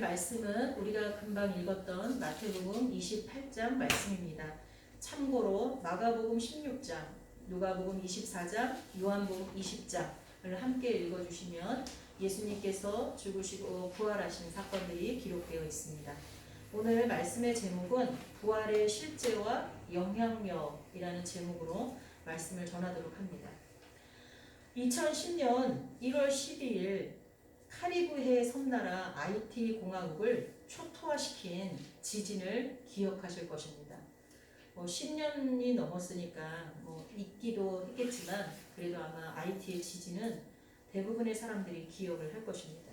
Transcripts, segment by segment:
말씀은 우리가 금방 읽었던 마태복음 28장 말씀입니다. 참고로 마가복음 16장, 누가복음 24장, 요한복음 20장을 함께 읽어주시면 예수님께서 죽으시고 부활하신 사건들이 기록되어 있습니다. 오늘 말씀의 제목은 부활의 실제와 영향력이라는 제목으로 말씀을 전하도록 합니다. 2010년 1월 12일 카리브해 섬나라 아이티 공화국을 초토화시킨 지진을 기억하실 것입니다. 10년이 넘었으니까 잊기도 했겠지만 그래도 아마 아이티의 지진은 대부분의 사람들이 기억을 할 것입니다.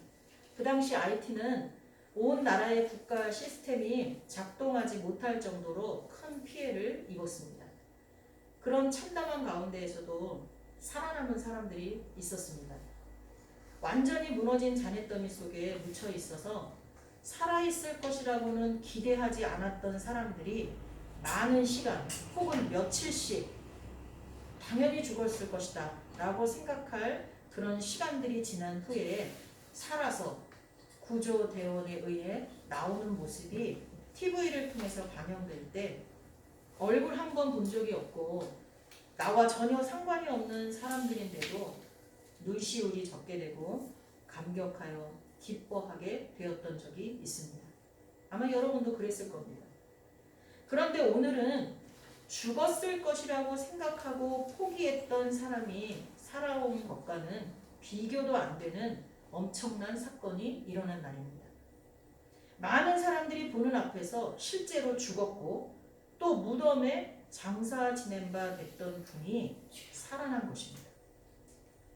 그 당시 아이티는 온 나라의 국가 시스템이 작동하지 못할 정도로 큰 피해를 입었습니다. 그런 참담한 가운데에서도 살아남은 사람들이 있었습니다. 완전히 무너진 잔해더미 속에 묻혀 있어서 살아있을 것이라고는 기대하지 않았던 사람들이 많은 시간 혹은 며칠씩 당연히 죽었을 것이다 라고 생각할 그런 시간들이 지난 후에 살아서 구조대원에 의해 나오는 모습이 TV를 통해서 방영될 때 얼굴 한 번 본 적이 없고 나와 전혀 상관이 없는 사람들인데도 눈시울이 젖게 되고 감격하여 기뻐하게 되었던 적이 있습니다. 아마 여러분도 그랬을 겁니다. 그런데 오늘은 죽었을 것이라고 생각하고 포기했던 사람이 살아온 것과는 비교도 안 되는 엄청난 사건이 일어난 날입니다. 많은 사람들이 보는 앞에서 실제로 죽었고 또 무덤에 장사 지낸 바 됐던 분이 살아난 것입니다.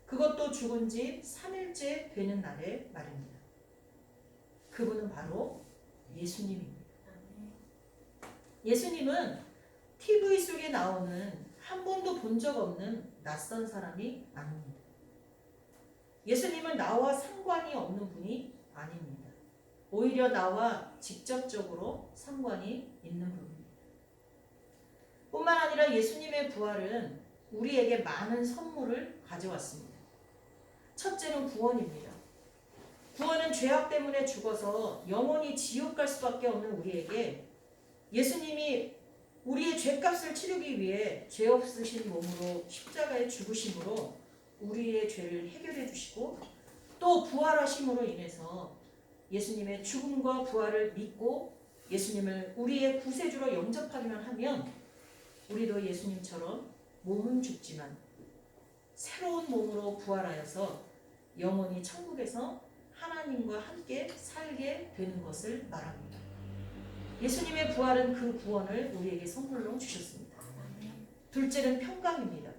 그것도 죽은 지 3일째 되는 날의 말입니다. 그분은 바로 예수님입니다. 예수님은 TV 속에 나오는 한 번도 본 적 없는 낯선 사람이 아닙니다. 예수님은 나와 상관이 없는 분이 아닙니다. 오히려 나와 직접적으로 상관이 있는 분입니다. 뿐만 아니라 예수님의 부활은 우리에게 많은 선물을 가져왔습니다. 첫째는 구원입니다. 구원은 죄악 때문에 죽어서 영원히 지옥 갈 수밖에 없는 우리에게 예수님이 우리의 죄값을 치르기 위해 죄 없으신 몸으로 십자가에 죽으심으로 우리의 죄를 해결해 주시고 또 부활하심으로 인해서 예수님의 죽음과 부활을 믿고 예수님을 우리의 구세주로 영접하기만 하면 우리도 예수님처럼 몸은 죽지만 새로운 몸으로 부활하여서 영원히 천국에서 하나님과 함께 살게 되는 것을 말합니다. 예수님의 부활은 그 구원을 우리에게 선물로 주셨습니다. 둘째는 평강입니다.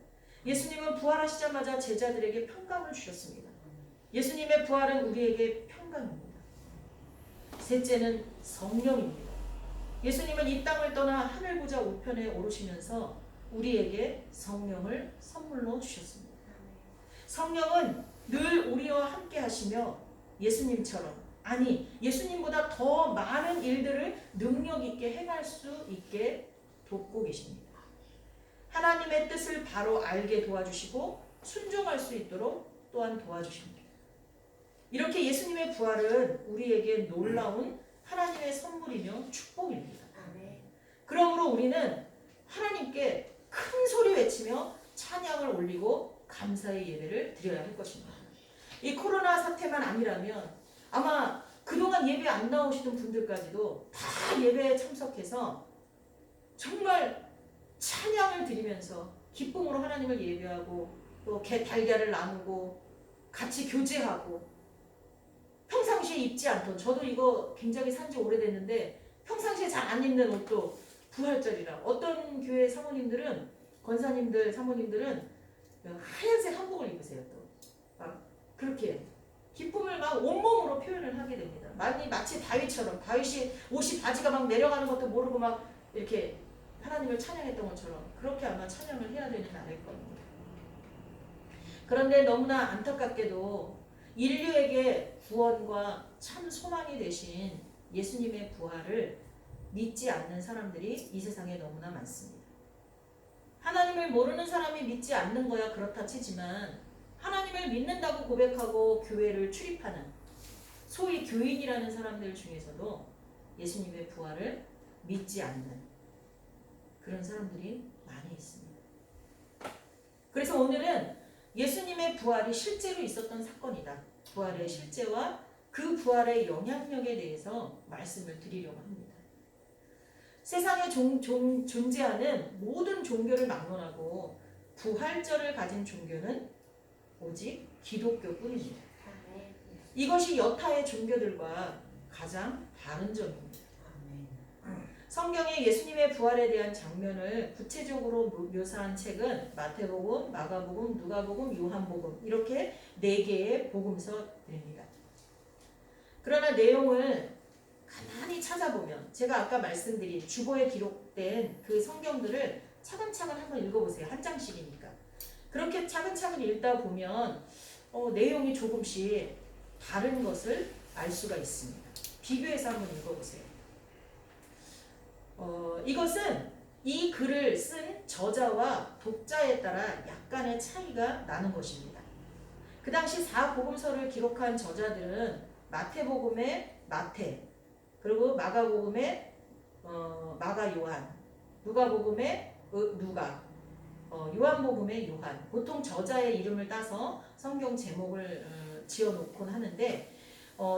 예수님은 부활하시자마자 제자들에게 평강을 주셨습니다. 예수님의 부활은 우리에게 평강입니다. 셋째는 성령입니다. 예수님은 이 땅을 떠나 하늘보좌 우편에 오르시면서 우리에게 성령을 선물로 주셨습니다. 성령은 늘 우리와 함께 하시며 예수님처럼 아니 예수님보다 더 많은 일들을 능력 있게 행할 수 있게 돕고 계십니다. 하나님의 뜻을 바로 알게 도와주시고 순종할 수 있도록 또한 도와주십니다. 이렇게 예수님의 부활은 우리에게 놀라운 하나님의 선물이며 축복입니다. 그러므로 우리는 하나님께 큰 소리 외치며 찬양을 올리고 감사의 예배를 드려야 할 것입니다. 이 코로나 사태만 아니라면 아마 그동안 예배 안 나오시던 분들까지도 다 예배에 참석해서 정말 찬양을 드리면서 기쁨으로 하나님을 예배하고 또 달걀을 나누고 같이 교제하고 평상시에 입지 않던 저도 이거 굉장히 산지 오래됐는데 평상시에 잘 안 입는 옷도 부활절이라 어떤 교회 사모님들은 권사님들 사모님들은 하얀색 한복을 입으세요. 또 막 그렇게 기쁨을 막 온몸으로 표현을 하게 됩니다. 마치 다윗처럼 다윗이 옷이 바지가 막 내려가는 것도 모르고 막 이렇게 하나님을 찬양했던 것처럼 그렇게 아마 찬양을 해야 되는 날일 겁니다. 그런데 너무나 안타깝게도 인류에게 구원과 참 소망이 되신 예수님의 부활을 믿지 않는 사람들이 이 세상에 너무나 많습니다. 하나님을 모르는 사람이 믿지 않는 거야 그렇다 치지만 하나님을 믿는다고 고백하고 교회를 출입하는 소위 교인이라는 사람들 중에서도 예수님의 부활을 믿지 않는 그런 사람들이 많이 있습니다. 그래서 오늘은 예수님의 부활이 실제로 있었던 사건이다. 부활의 실제와 그 부활의 영향력에 대해서 말씀을 드리려고 합니다. 세상에 존재하는 모든 종교를 막론하고 부활절을 가진 종교는 오직 기독교뿐입니다. 이것이 여타의 종교들과 가장 다른 점입니다. 성경에 예수님의 부활에 대한 장면을 구체적으로 묘사한 책은 마태복음, 마가복음, 누가복음, 요한복음 이렇게 4개의 복음서입니다. 그러나 내용을 가만히 찾아보면 제가 아까 말씀드린 주보에 기록된 그 성경들을 차근차근 한번 읽어보세요. 한 장씩이니까. 그렇게 차근차근 읽다 보면 내용이 조금씩 다른 것을 알 수가 있습니다. 비교해서 한번 읽어보세요. 이것은 이 글을 쓴 저자와 독자에 따라 약간의 차이가 나는 것입니다. 그 당시 4복음서를 기록한 저자들은 마태복음의 마태, 그리고 마가복음의 마가 요한, 누가복음의 누가, 요한복음의 요한. 보통 저자의 이름을 따서 성경 제목을 지어놓곤 하는데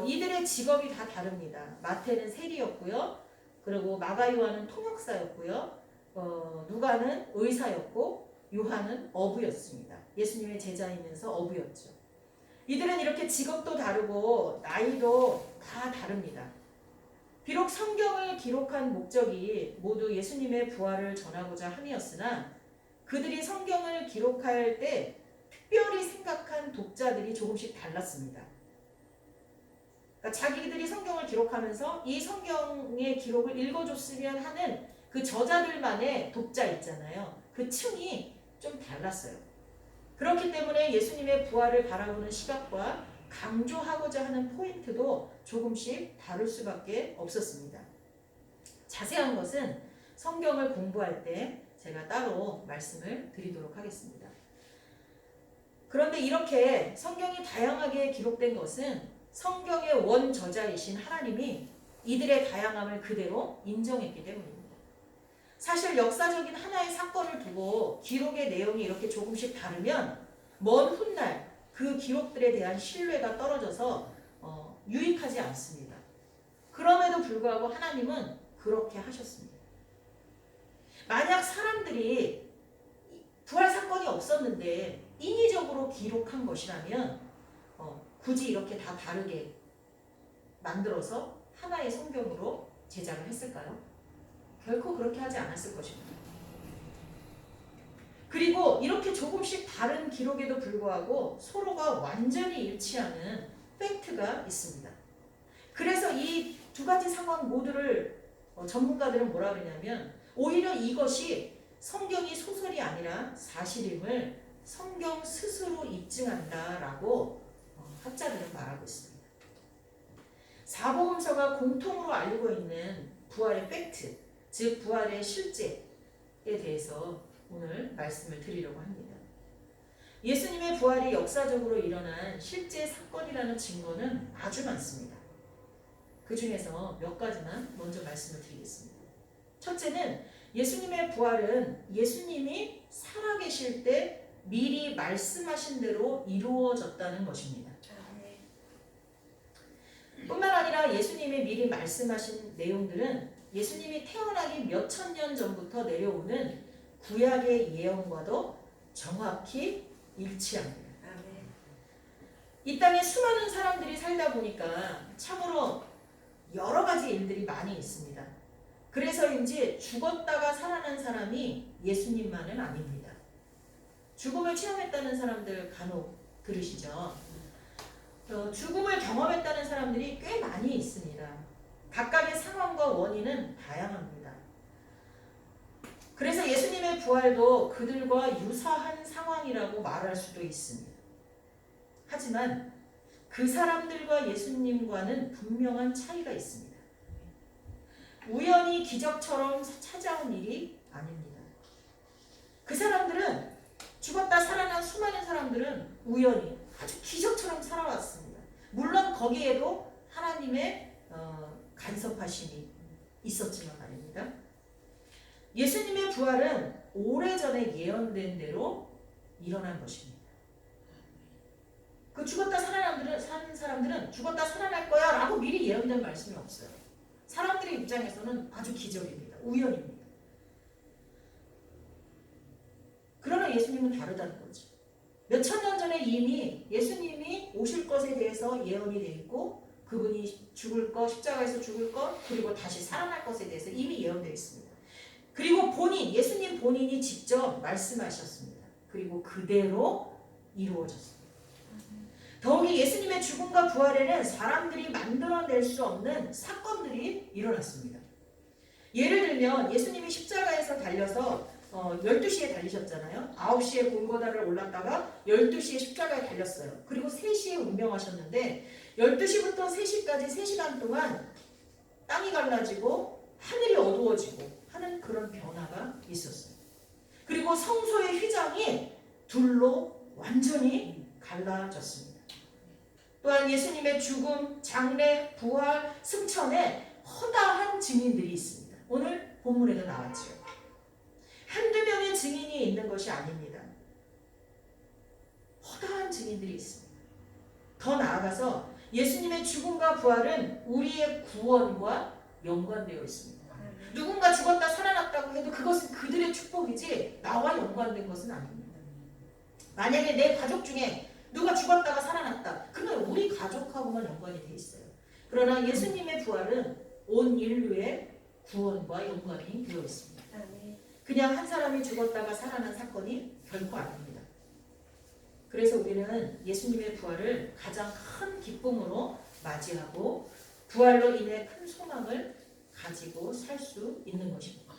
이들의 직업이 다 다릅니다. 마태는 세리였고요. 그리고 마가 요한은 통역사였고요. 누가는 의사였고 요한은 어부였습니다. 예수님의 제자이면서 어부였죠. 이들은 이렇게 직업도 다르고 나이도 다 다릅니다. 비록 성경을 기록한 목적이 모두 예수님의 부활을 전하고자 함이었으나 그들이 성경을 기록할 때 특별히 생각한 독자들이 조금씩 달랐습니다. 그러니까 자기들이 성경을 기록하면서 이 성경의 기록을 읽어줬으면 하는 그 저자들만의 독자 있잖아요. 그 층이 좀 달랐어요. 그렇기 때문에 예수님의 부활을 바라보는 시각과 강조하고자 하는 포인트도 조금씩 다를 수밖에 없었습니다. 자세한 것은 성경을 공부할 때 제가 따로 말씀을 드리도록 하겠습니다. 그런데 이렇게 성경이 다양하게 기록된 것은 성경의 원저자이신 하나님이 이들의 다양함을 그대로 인정했기 때문입니다. 사실 역사적인 하나의 사건을 두고 기록의 내용이 이렇게 조금씩 다르면 먼 훗날 그 기록들에 대한 신뢰가 떨어져서 유익하지 않습니다. 그럼에도 불구하고 하나님은 그렇게 하셨습니다. 만약 사람들이 부활 사건이 없었는데 인위적으로 기록한 것이라면 굳이 이렇게 다 다르게 만들어서 하나의 성경으로 제작을 했을까요? 결코 그렇게 하지 않았을 것입니다. 그리고 이렇게 조금씩 다른 기록에도 불구하고 서로가 완전히 일치하는 팩트가 있습니다. 그래서 이 두 가지 상황 모두를 전문가들은 뭐라 그러냐면 오히려 이것이 성경이 소설이 아니라 사실임을 성경 스스로 입증한다라고 학자들은 말하고 있습니다. 사복음서가 공통으로 알고 있는 부활의 팩트, 즉 부활의 실제에 대해서 오늘 말씀을 드리려고 합니다. 예수님의 부활이 역사적으로 일어난 실제 사건이라는 증거는 아주 많습니다. 그 중에서 몇 가지만 먼저 말씀을 드리겠습니다. 첫째는 예수님의 부활은 예수님이 살아계실 때 미리 말씀하신 대로 이루어졌다는 것입니다. 뿐만 아니라 예수님이 미리 말씀하신 내용들은 예수님이 태어나기 몇천 년 전부터 내려오는 구약의 예언과도 정확히 일치합니다. 이 땅에 수많은 사람들이 살다 보니까 참으로 여러 가지 일들이 많이 있습니다. 그래서인지 죽었다가 살아난 사람이 예수님만은 아닙니다. 죽음을 체험했다는 사람들 간혹 들으시죠? 죽음을 경험했다는 사람들이 꽤 많이 있습니다. 각각의 상황과 원인은 다양합니다. 그래서 예수님의 부활도 그들과 유사한 상황이라고 말할 수도 있습니다. 하지만 그 사람들과 예수님과는 분명한 차이가 있습니다. 우연히 기적처럼 찾아온 일이 아닙니다. 그 사람들은 죽었다 살아난 수많은 사람들은 우연히 아주 기적처럼 살아왔습니다. 물론 거기에도 하나님의 간섭하심이 있었지만 말입니다. 예수님의 부활은 오래전에 예언된 대로 일어난 것입니다. 그 죽었다 산 사람들은 죽었다 살아날 거야 라고 미리 예언된 말씀이 없어요. 사람들의 입장에서는 아주 기적입니다. 우연입니다. 그러나 예수님은 다르다는 거죠. 몇천 년 전에 이미 예수님이 오실 것에 대해서 예언이 되어 있고 그분이 죽을 것, 십자가에서 죽을 것, 그리고 다시 살아날 것에 대해서 이미 예언되어 있습니다. 그리고 예수님 본인이 직접 말씀하셨습니다. 그리고 그대로 이루어졌습니다. 더욱이 예수님의 죽음과 부활에는 사람들이 만들어낼 수 없는 사건들이 일어났습니다. 예를 들면 예수님이 십자가에서 달려서 12시에 달리셨잖아요. 9시에 골고다를 올랐다가 12시에 십자가에 달렸어요. 그리고 3시에 운명하셨는데 12시부터 3시까지 3시간 동안 땅이 갈라지고 하늘이 어두워지고 하는 그런 변화가 있었어요. 그리고 성소의 휘장이 둘로 완전히 갈라졌습니다. 또한 예수님의 죽음, 장례, 부활, 승천에 허다한 증인들이 있습니다. 오늘 본문에도 나왔죠. 한두 명의 증인이 있는 것이 아닙니다. 허다한 증인들이 있습니다. 더 나아가서 예수님의 죽음과 부활은 우리의 구원과 연관되어 있습니다. 누군가 죽었다 살아났다고 해도 그것은 그들의 축복이지 나와 연관된 것은 아닙니다. 만약에 내 가족 중에 누가 죽었다가 살아났다. 그러면 우리 가족하고만 연관이 되어 있어요. 그러나 예수님의 부활은 온 인류의 구원과 연관이 되어 있습니다. 그냥 한 사람이 죽었다가 살아난 사건이 결코 아닙니다. 그래서 우리는 예수님의 부활을 가장 큰 기쁨으로 맞이하고 부활로 인해 큰 소망을 가지고 살 수 있는 것입니다.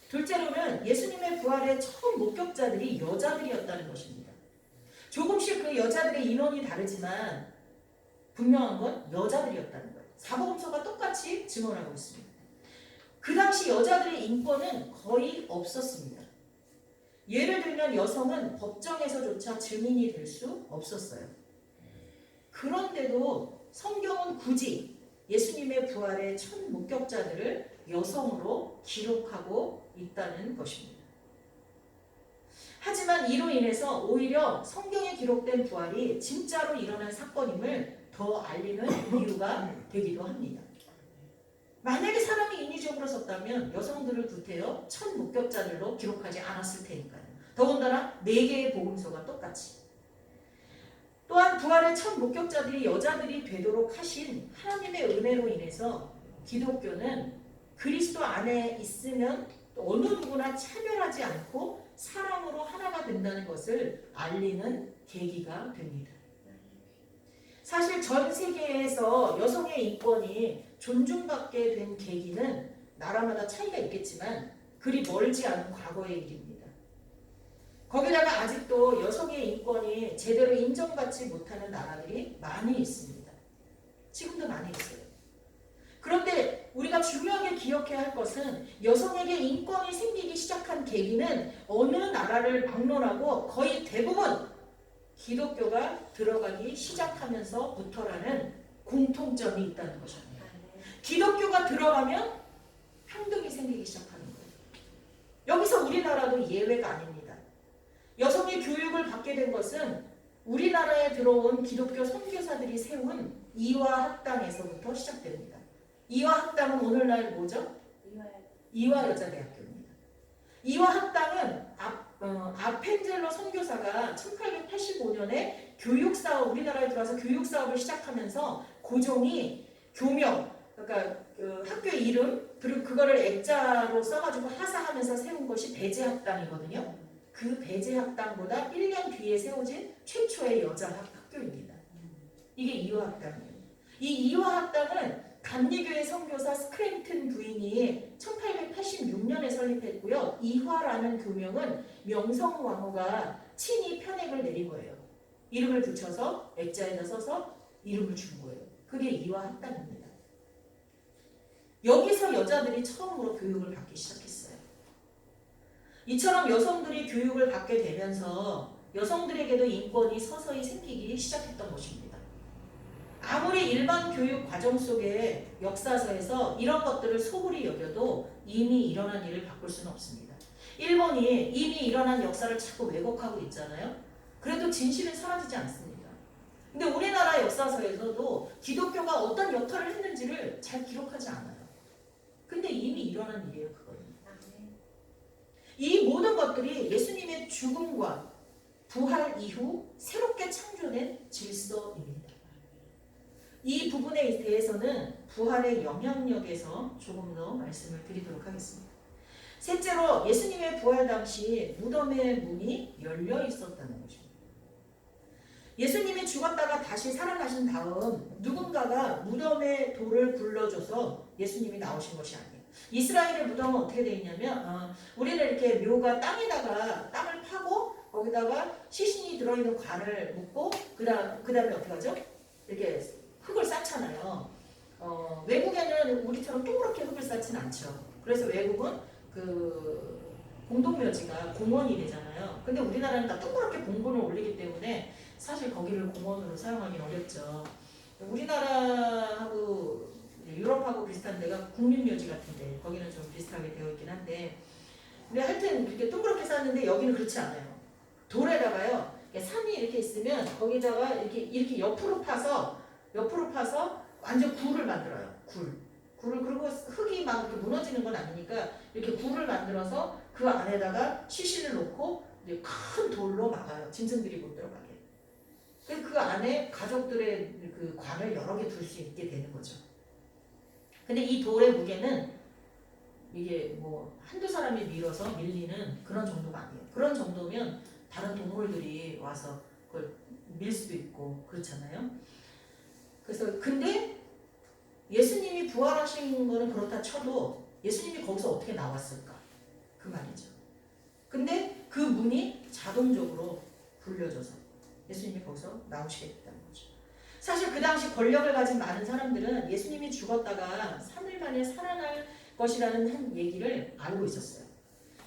둘째로는 예수님의 부활의 처음 목격자들이 여자들이었다는 것입니다. 조금씩 그 여자들의 인원이 다르지만 분명한 건 여자들이었다는 거예요. 사복음서가 똑같이 증언하고 있습니다. 그 당시 여자들의 인권은 거의 없었습니다. 예를 들면 여성은 법정에서조차 증인이 될 수 없었어요. 그런데도 성경은 굳이 예수님의 부활의 첫 목격자들을 여성으로 기록하고 있다는 것입니다. 하지만 이로 인해서 오히려 성경에 기록된 부활이 진짜로 일어난 사건임을 더 알리는 이유가 되기도 합니다. 만약에 사람이 인위적으로 썼다면 여성들을 구태여 첫 목격자들로 기록하지 않았을 테니까요. 더군다나 4개의 복음서가 똑같이. 또한 부활의 첫 목격자들이 여자들이 되도록 하신 하나님의 은혜로 인해서 기독교는 그리스도 안에 있으면 어느 누구나 차별하지 않고 사랑으로 하나가 된다는 것을 알리는 계기가 됩니다. 사실 전 세계에서 여성의 인권이 존중받게 된 계기는 나라마다 차이가 있겠지만 그리 멀지 않은 과거의 일입니다. 거기다가 아직도 여성의 인권이 제대로 인정받지 못하는 나라들이 많이 있습니다. 지금도 많이 있어요. 그런데 우리가 중요하게 기억해야 할 것은 여성에게 인권이 생기기 시작한 계기는 어느 나라를 막론하고 거의 대부분 기독교가 들어가기 시작하면서부터라는 공통점이 있다는 것입니다. 기독교가 들어가면 평등이 생기기 시작하는 거예요. 여기서 우리나라도 예외가 아닙니다. 여성이 교육을 받게 된 것은 우리나라에 들어온 기독교 선교사들이 세운 이화학당에서부터 시작됩니다. 이화학당은 오늘날 뭐죠? 이화여자대학교입니다. 이화학당은 아펜젤러 선교사가 1885년에 교육사업, 우리나라에 들어와서 교육사업을 시작하면서 고종이 교명, 그러니까 학교 이름, 그리고 그거를 액자로 써가지고 하사하면서 세운 것이 배제학당이거든요. 그 배제학당보다 1년 뒤에 세워진 최초의 여자 학교입니다. 이게 이화학당이에요. 이 이화학당은 감리교회 선교사 스크램튼 부인이 1886년에 설립했고요. 이화라는 교명은 명성왕후가 친히 편액을 내린 거예요. 이름을 붙여서 액자에다 써서 이름을 준 거예요. 그게 이화학당입니다. 여기서 여자들이 처음으로 교육을 받기 시작했어요. 이처럼 여성들이 교육을 받게 되면서 여성들에게도 인권이 서서히 생기기 시작했던 것입니다. 아무리 일반 교육 과정 속의 역사서에서 이런 것들을 소홀히 여겨도 이미 일어난 일을 바꿀 수는 없습니다. 일본이 이미 일어난 역사를 자꾸 왜곡하고 있잖아요. 그래도 진실은 사라지지 않습니다. 근데 우리나라 역사서에서도 기독교가 어떤 역할을 했는지를 잘 기록하지 않아요. 근데 이미 일어난 일이에요, 그거는. 이 모든 것들이 예수님의 죽음과 부활 이후 새롭게 창조된 질서입니다. 이 부분에 대해서는 부활의 영향력에서 조금 더 말씀을 드리도록 하겠습니다. 셋째로 예수님의 부활 당시 무덤의 문이 열려 있었다는 것입니다. 예수님이 죽었다가 다시 살아나신 다음 누군가가 무덤의 돌을 굴러줘서 예수님이 나오신 것이 아니에요. 이스라엘의 무덤은 어떻게 되어 있냐면 우리는 이렇게 묘가 땅에다가 땅을 파고 거기다가 시신이 들어있는 관을 묻고 그 다음에 어떻게 하죠? 이렇게 흙을 쌓잖아요. 외국에는 우리처럼 동그랗게 흙을 쌓지는 않죠. 그래서 외국은 그 공동묘지가 공원이 되잖아요. 근데 우리나라는 다 동그랗게 봉분을 올리기 때문에 사실 거기를 공원으로 사용하기는 어렵죠. 우리나라하고 유럽하고 비슷한 데가 국립묘지 같은데 거기는 좀 비슷하게 되어 있긴 한데 근데 하여튼 이렇게 동그랗게 쌓는데 여기는 그렇지 않아요. 돌에다가요 산이 이렇게 있으면 거기다가 이렇게 옆으로 파서 완전 굴을 만들어요. 굴을 그리고 흙이 막 이렇게 무너지는 건 아니니까 이렇게 굴을 만들어서 그 안에다가 시신을 놓고 큰 돌로 막아요. 짐승들이 못 들어가게. 그래서 그 안에 가족들의 그 관을 여러 개 둘 수 있게 되는 거죠. 근데 이 돌의 무게는 이게 뭐 한두 사람이 밀어서 밀리는 그런 정도가 아니에요. 그런 정도면 다른 동물들이 와서 그걸 밀 수도 있고 그렇잖아요. 그래서 근데 예수님이 부활하신 거는 그렇다 쳐도 예수님이 거기서 어떻게 나왔을까? 그 말이죠. 근데 그 문이 자동적으로 굴려져서 예수님이 거기서 나오시게 됐다는 거죠. 사실 그 당시 권력을 가진 많은 사람들은 예수님이 죽었다가 3일 만에 살아날 것이라는 한 얘기를 알고 있었어요.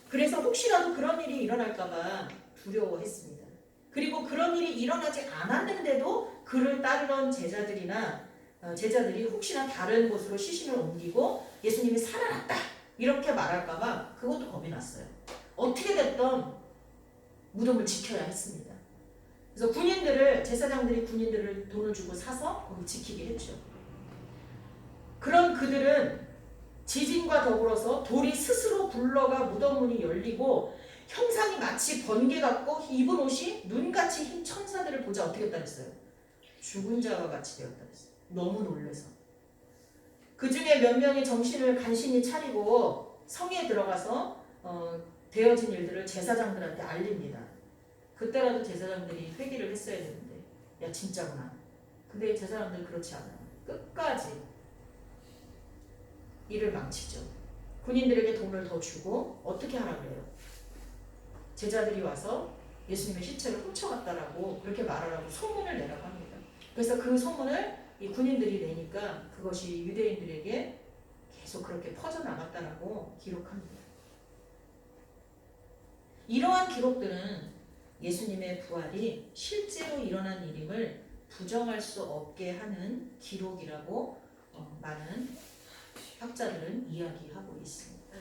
그래서 혹시라도 그런 일이 일어날까봐 두려워했습니다. 그리고 그런 일이 일어나지 않았는데도 그를 따르던 제자들이 혹시나 다른 곳으로 시신을 옮기고 예수님이 살아났다 이렇게 말할까봐 그것도 겁이 났어요. 어떻게 됐든 무덤을 지켜야 했습니다. 그래서 제사장들이 군인들을 돈을 주고 사서 거기 지키게 했죠. 그런 그들은 지진과 더불어서 돌이 스스로 굴러가 무덤 문이 열리고 형상이 마치 번개 같고 입은 옷이 눈같이 흰 천사들을 보자 어떻게 했다 했어요? 죽은 자와 같이 되었다 했어요. 너무 놀래서. 그 중에 몇 명이 정신을 간신히 차리고 성에 들어가서 되어진 일들을 제사장들한테 알립니다. 그때라도 제사장들이 회개를 했어야 되는데 야 진짜구나. 근데 제사장들 그렇지 않아요. 끝까지 일을 망치죠. 군인들에게 돈을 더 주고 어떻게 하라 그래요? 제자들이 와서 예수님의 시체를 훔쳐갔다라고 그렇게 말하라고 소문을 내라고 합니다. 그래서 그 소문을 이 군인들이 내니까 그것이 유대인들에게 계속 그렇게 퍼져나갔다라고 기록합니다. 이러한 기록들은 예수님의 부활이 실제로 일어난 일임을 부정할 수 없게 하는 기록이라고 많은 학자들은 이야기하고 있습니다.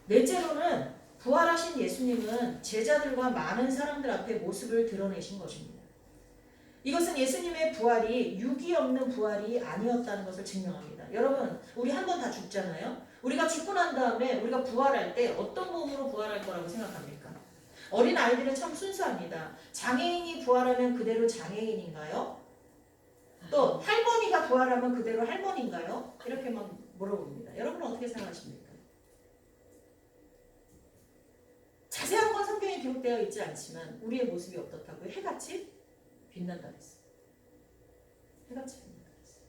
넷째로는 부활하신 예수님은 제자들과 많은 사람들 앞에 모습을 드러내신 것입니다. 이것은 예수님의 부활이 유기 없는 부활이 아니었다는 것을 증명합니다. 여러분, 우리 한 번 다 죽잖아요. 우리가 죽고 난 다음에 우리가 부활할 때 어떤 몸으로 부활할 거라고 생각합니까? 어린 아이들은 참 순수합니다. 장애인이 부활하면 그대로 장애인인가요? 또 할머니가 부활하면 그대로 할머니인가요? 이렇게 막 물어봅니다. 여러분은 어떻게 생각하십니까? 자세한 건 성경에 기록되어 있지 않지만 우리의 모습이 어떻다고요? 해같이 빛난다 그랬어요. 해같이 빛난다 그랬어요.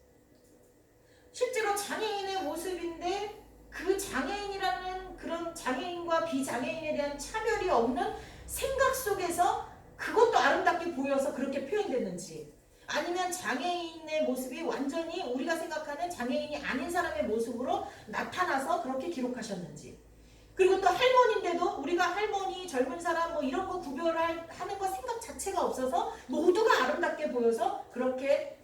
실제로 장애인의 모습인데 그 장애인이라는 그런 장애인과 비장애인에 대한 차별이 없는 생각 속에서 그것도 아름답게 보여서 그렇게 표현됐는지 아니면 장애인의 모습이 완전히 우리가 생각하는 장애인이 아닌 사람의 모습으로 나타나서 그렇게 기록하셨는지 그리고 또 할머니인데도 우리가 할머니, 젊은 사람 뭐 이런 거 구별하는 거 생각 자체가 없어서 모두가 아름답게 보여서 그렇게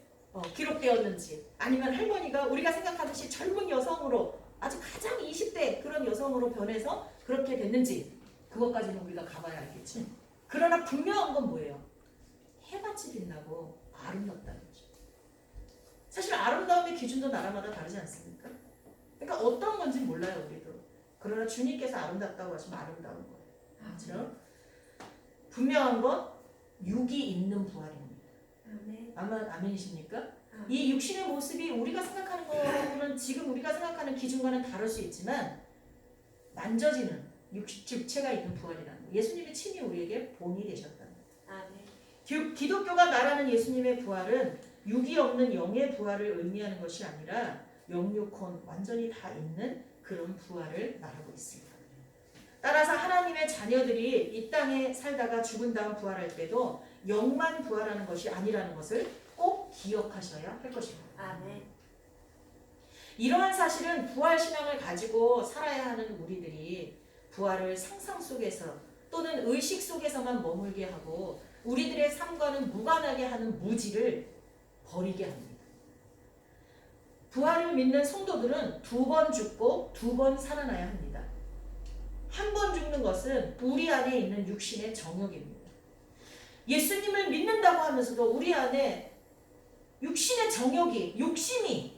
기록되었는지, 아니면 할머니가 우리가 생각하듯이 젊은 여성으로 아주 가장 20대 그런 여성으로 변해서 그렇게 됐는지, 그것까지는 우리가 가봐야 알겠지. 그러나 분명한 건 뭐예요? 해같이 빛나고 아름답다는 거죠. 사실 아름다움의 기준도 나라마다 다르지 않습니까? 그러니까 어떤 건지 몰라요, 우리도. 그러나 주님께서 아름답다고 하시면 아름다운 거예요. 그렇죠? 분명한 건 육이 있는 부활입니다. 아멘이십니까? 이 육신의 모습이 우리가 생각하는 거는 지금 우리가 생각하는 기준과는 다를 수 있지만 만져지는 육체가 있는 부활이라는 거. 예수님이 친히 우리에게 본이 되셨다는 거. 기독교가 말하는 예수님의 부활은 육이 없는 영의 부활을 의미하는 것이 아니라 영육혼 완전히 다 있는 그런 부활을 말하고 있습니다. 따라서 하나님의 자녀들이 이 땅에 살다가 죽은 다음 부활할 때도 영만 부활하는 것이 아니라는 것을 꼭 기억하셔야 할 것입니다. 이러한 사실은 부활신앙을 가지고 살아야 하는 우리들이 부활을 상상 속에서 또는 의식 속에서만 머물게 하고 우리들의 삶과는 무관하게 하는 무지를 버리게 합니다. 부활을 믿는 성도들은 2번 죽고 2번 살아나야 합니다. 한 번 죽는 것은 우리 안에 있는 육신의 정욕입니다. 예수님을 믿는다고 하면서도 우리 안에 육신의 정욕이, 욕심이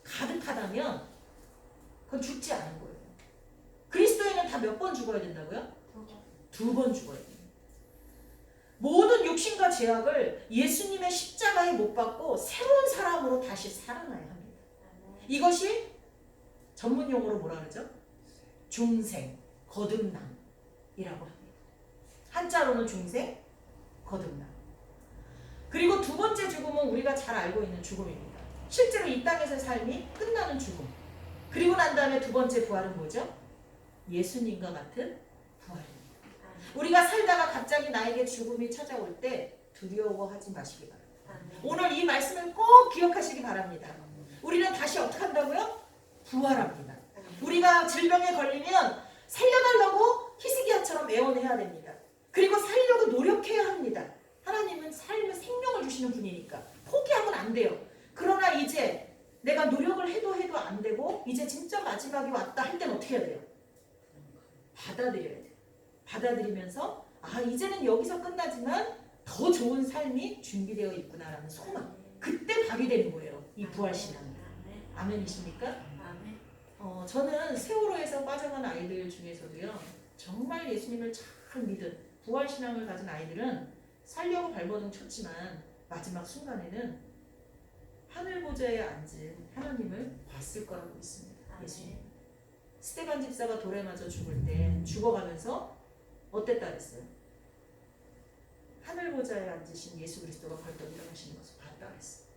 가득하다면 그건 죽지 않은 거예요. 그리스도인은 다 몇 번 죽어야 된다고요? 2번 죽어야 돼요. 모든 욕심과 죄악을 예수님의 십자가에 못 박고 새로운 사람으로 다시 살아나야 합니다. 이것이 전문 용어로 뭐라 그러죠? 중생, 거듭남이라고 합니다. 한자로는 중생, 거듭남. 그리고 2번째 죽음은 우리가 잘 알고 있는 죽음입니다. 실제로 이 땅에서의 삶이 끝나는 죽음. 그리고 난 다음에 2번째 부활은 뭐죠? 예수님과 같은 부활입니다. 우리가 살다가 갑자기 나에게 죽음이 찾아올 때 두려워하지 마시기 바랍니다. 오늘 이 말씀을 꼭 기억하시기 바랍니다. 우리는 다시 어떻게 한다고요? 부활합니다. 우리가 질병에 걸리면 살려달라고 히스기야처럼 애원해야 됩니다. 그리고 살려고 노력해야 합니다. 하나님은 삶의 생명을 주시는 분이니까 포기하면 안 돼요. 그러나 이제 내가 노력을 해도 안 되고 이제 진짜 마지막이 왔다 할 때는 어떻게 해야 돼요? 받아들여야 돼요. 받아들이면서 이제는 여기서 끝나지만 더 좋은 삶이 준비되어 있구나라는 소망. 그때 발휘되는 거예요. 이 부활신앙이. 아멘이십니까? 저는 세월호에서 빠져간 아이들 중에서도요. 정말 예수님을 잘 믿은 부활신앙을 가진 아이들은 살려고 발버둥 쳤지만 마지막 순간에는 하늘 보좌에 앉은 하나님을 봤을 거라고 믿습니다. 예수님. 스데반 집사가 돌에 맞아 죽을 때 죽어가면서 어땠다 그랬어요? 하늘 보좌에 앉으신 예수 그리스도가 벌떡 일어나시는 것을 봤다 그랬어요.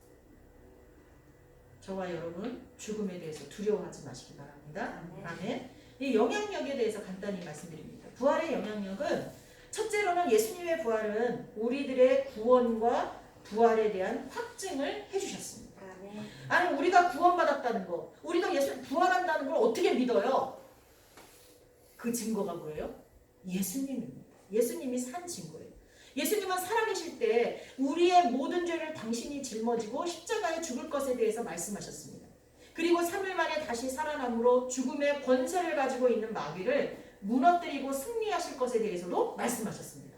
저와 여러분 죽음에 대해서 두려워하지 마시기 바랍니다. 아멘. 이 영향력에 대해서 간단히 말씀드립니다. 부활의 영향력은 첫째로는 예수님의 부활은 우리들의 구원과 부활에 대한 확증을 해주셨습니다. 아니 우리가 구원받았다는 거, 우리가 예수 부활한다는 걸 어떻게 믿어요? 그 증거가 뭐예요? 예수님입니다. 예수님이 산 증거예요. 예수님은 살아계실 때 우리의 모든 죄를 당신이 짊어지고 십자가에 죽을 것에 대해서 말씀하셨습니다. 그리고 3일 만에 다시 살아남으로 죽음의 권세를 가지고 있는 마귀를 무너뜨리고 승리하실 것에 대해서도 말씀하셨습니다.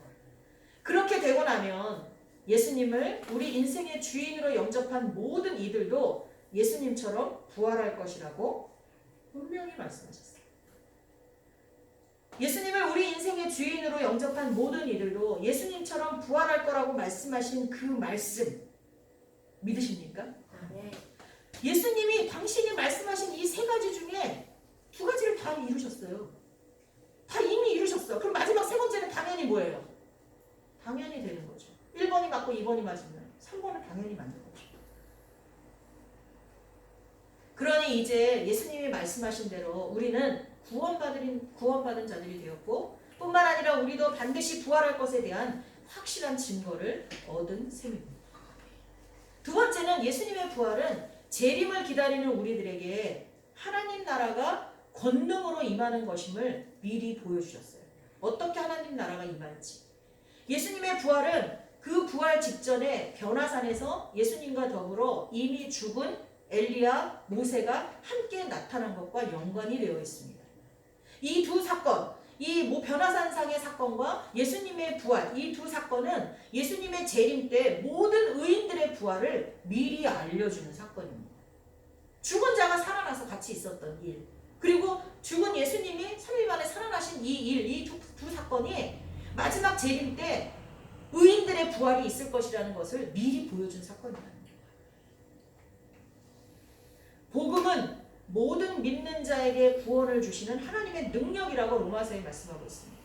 그렇게 되고 나면 예수님을 우리 인생의 주인으로 영접한 모든 이들도 예수님처럼 부활할 것이라고 분명히 말씀하셨어요. 예수님을 우리 인생의 주인으로 영접한 모든 이들도 예수님처럼 부활할 거라고 말씀하신 그 말씀 믿으십니까? 예수님이 당신이 말씀하신 이 3가지 중에 2가지를 다 이루셨어요. 다 이미 이루셨어. 그럼 마지막 3번째는 당연히 뭐예요? 당연히 되는 거죠. 1번이 맞고 2번이 맞으면 3번은 당연히 맞는 거죠. 그러니 이제 예수님이 말씀하신 대로 우리는 구원받은 자들이 되었고 뿐만 아니라 우리도 반드시 부활할 것에 대한 확실한 증거를 얻은 셈입니다. 2번째는 예수님의 부활은 재림을 기다리는 우리들에게 하나님 나라가 권능으로 임하는 것임을 미리 보여주셨어요. 어떻게 하나님 나라가 임할지. 예수님의 부활은 그 부활 직전에 변화산에서 예수님과 더불어 이미 죽은 엘리야, 모세가 함께 나타난 것과 연관이 되어 있습니다. 이 두 사건, 이 변화산상의 사건과 예수님의 부활, 이 두 사건은 예수님의 재림 때 모든 의인들의 부활을 미리 알려주는 사건입니다. 죽은 자가 살아나서 같이 있었던 일, 그리고 죽은 예수님이 3일 만에 살아나신 이 일, 이 두 사건이 마지막 재림 때 의인들의 부활이 있을 것이라는 것을 미리 보여준 사건이라는 거예요. 복음은 모든 믿는 자에게 구원을 주시는 하나님의 능력이라고 로마서에 말씀하고 있습니다.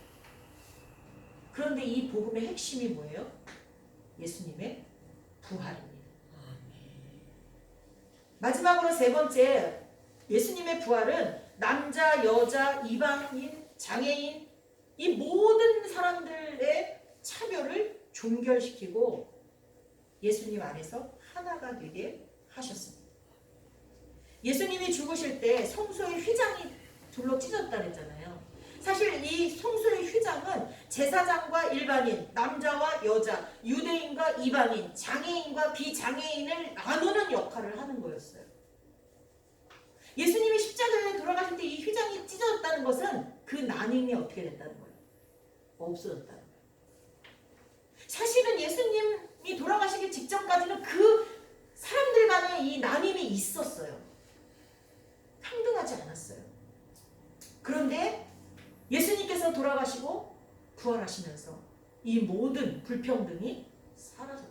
그런데 이 복음의 핵심이 뭐예요? 예수님의 부활입니다. 마지막으로 세 번째, 예수님의 부활은 남자, 여자, 이방인, 장애인 이 모든 사람들의 차별을 종결시키고 예수님 안에서 하나가 되게 하셨습니다. 예수님이 죽으실 때 성소의 휘장이 둘로 찢어졌다 그랬잖아요. 사실 이 성소의 휘장은 제사장과 일반인, 남자와 여자, 유대인과 이방인, 장애인과 비장애인을 나누는 역할을 하는 거였어요. 예수님이 십자가에 돌아가실 때 이 휘장이 찢어졌다는 것은 그 나눔이 어떻게 됐다는 거예요? 없어졌다는 거예요. 사실은 예수님이 돌아가시기 직전까지는 그 사람들 간에 이 나눔이 있었어요. 평등하지 않았어요. 그런데 예수님께서 돌아가시고 부활하시면서 이 모든 불평등이 사라졌다.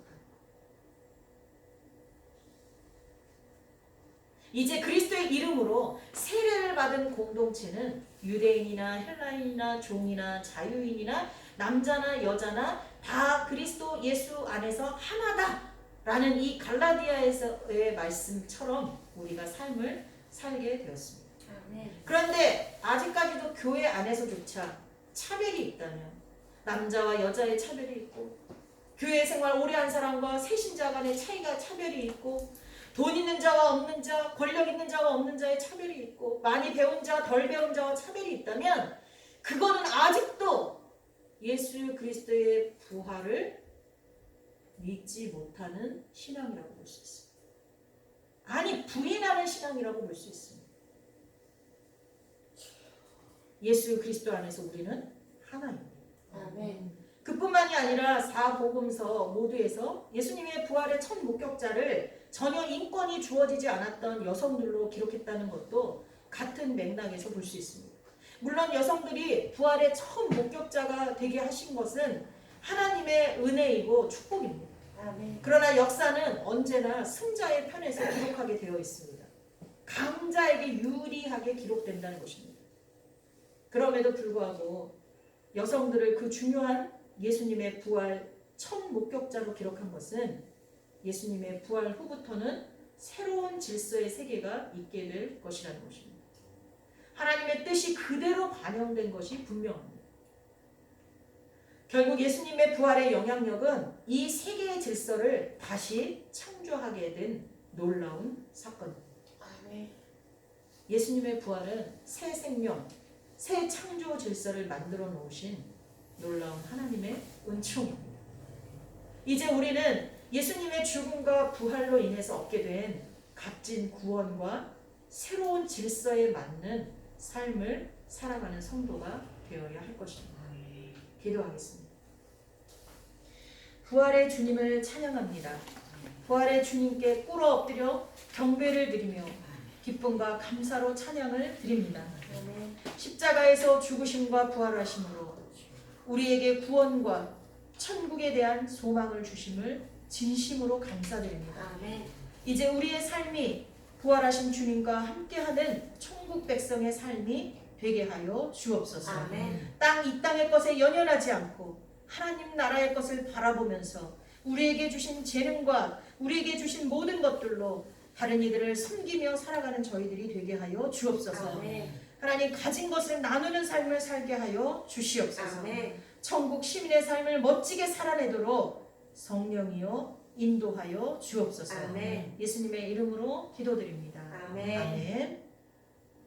이제 그리스도의 이름으로 세례를 받은 공동체는 유대인이나 헬라인이나 종이나 자유인이나 남자나 여자나 다 그리스도 예수 안에서 하나다라는 이 갈라디아에서의 말씀처럼 우리가 삶을 살게 되었습니다. 그런데 아직까지도 교회 안에서조차 차별이 있다면, 남자와 여자의 차별이 있고, 교회 생활 오래 한 사람과 새신자 간의 차별이 있고, 돈 있는 자와 없는 자, 권력 있는 자와 없는 자의 차별이 있고, 많이 배운 자, 덜 배운 자와 차별이 있다면 그거는 아직도 예수 그리스도의 부활을 믿지 못하는 신앙이라고 볼 수 있습니다. 아니, 부인하는 신앙이라고 볼 수 있습니다. 예수 그리스도 안에서 우리는 하나입니다. 아멘. 그뿐만이 아니라 사복음서 모두에서 예수님의 부활의 첫 목격자를 전혀 인권이 주어지지 않았던 여성들로 기록했다는 것도 같은 맥락에서 볼 수 있습니다. 물론 여성들이 부활의 처음 목격자가 되게 하신 것은 하나님의 은혜이고 축복입니다. 아멘. 그러나 역사는 언제나 승자의 편에서 기록하게 되어 있습니다. 강자에게 유리하게 기록된다는 것입니다. 그럼에도 불구하고 여성들을 그 중요한 예수님의 부활 첫 목격자로 기록한 것은 예수님의 부활 후부터는 새로운 질서의 세계가 있게 될 것이라는 것입니다. 하나님의 뜻이 그대로 반영된 것이 분명합니다. 결국 예수님의 부활의 영향력은 이 세계의 질서를 다시 창조하게 된 놀라운 사건입니다. 아멘. 예수님의 부활은 새 생명, 새 창조 질서를 만들어 놓으신 놀라운 하나님의 은총입니다. 이제 우리는 예수님의 죽음과 부활로 인해서 얻게 된 값진 구원과 새로운 질서에 맞는 삶을 살아가는 성도가 되어야 할 것입니다. 기도하겠습니다. 부활의 주님을 찬양합니다. 부활의 주님께 꿇어 엎드려 경배를 드리며 기쁨과 감사로 찬양을 드립니다. 십자가에서 죽으심과 부활하심으로 우리에게 구원과 천국에 대한 소망을 주심을 진심으로 감사드립니다. 아멘. 이제 우리의 삶이 부활하신 주님과 함께하는 천국 백성의 삶이 되게 하여 주옵소서. 아멘. 이 땅의 것에 연연하지 않고 하나님 나라의 것을 바라보면서 우리에게 주신 재능과 우리에게 주신 모든 것들로 다른 이들을 섬기며 살아가는 저희들이 되게 하여 주옵소서. 아멘. 하나님, 가진 것을 나누는 삶을 살게 하여 주시옵소서. 아멘. 천국 시민의 삶을 멋지게 살아내도록 성령이여 인도하여 주옵소서. 아멘. 예수님의 이름으로 기도드립니다. 아멘. 아멘.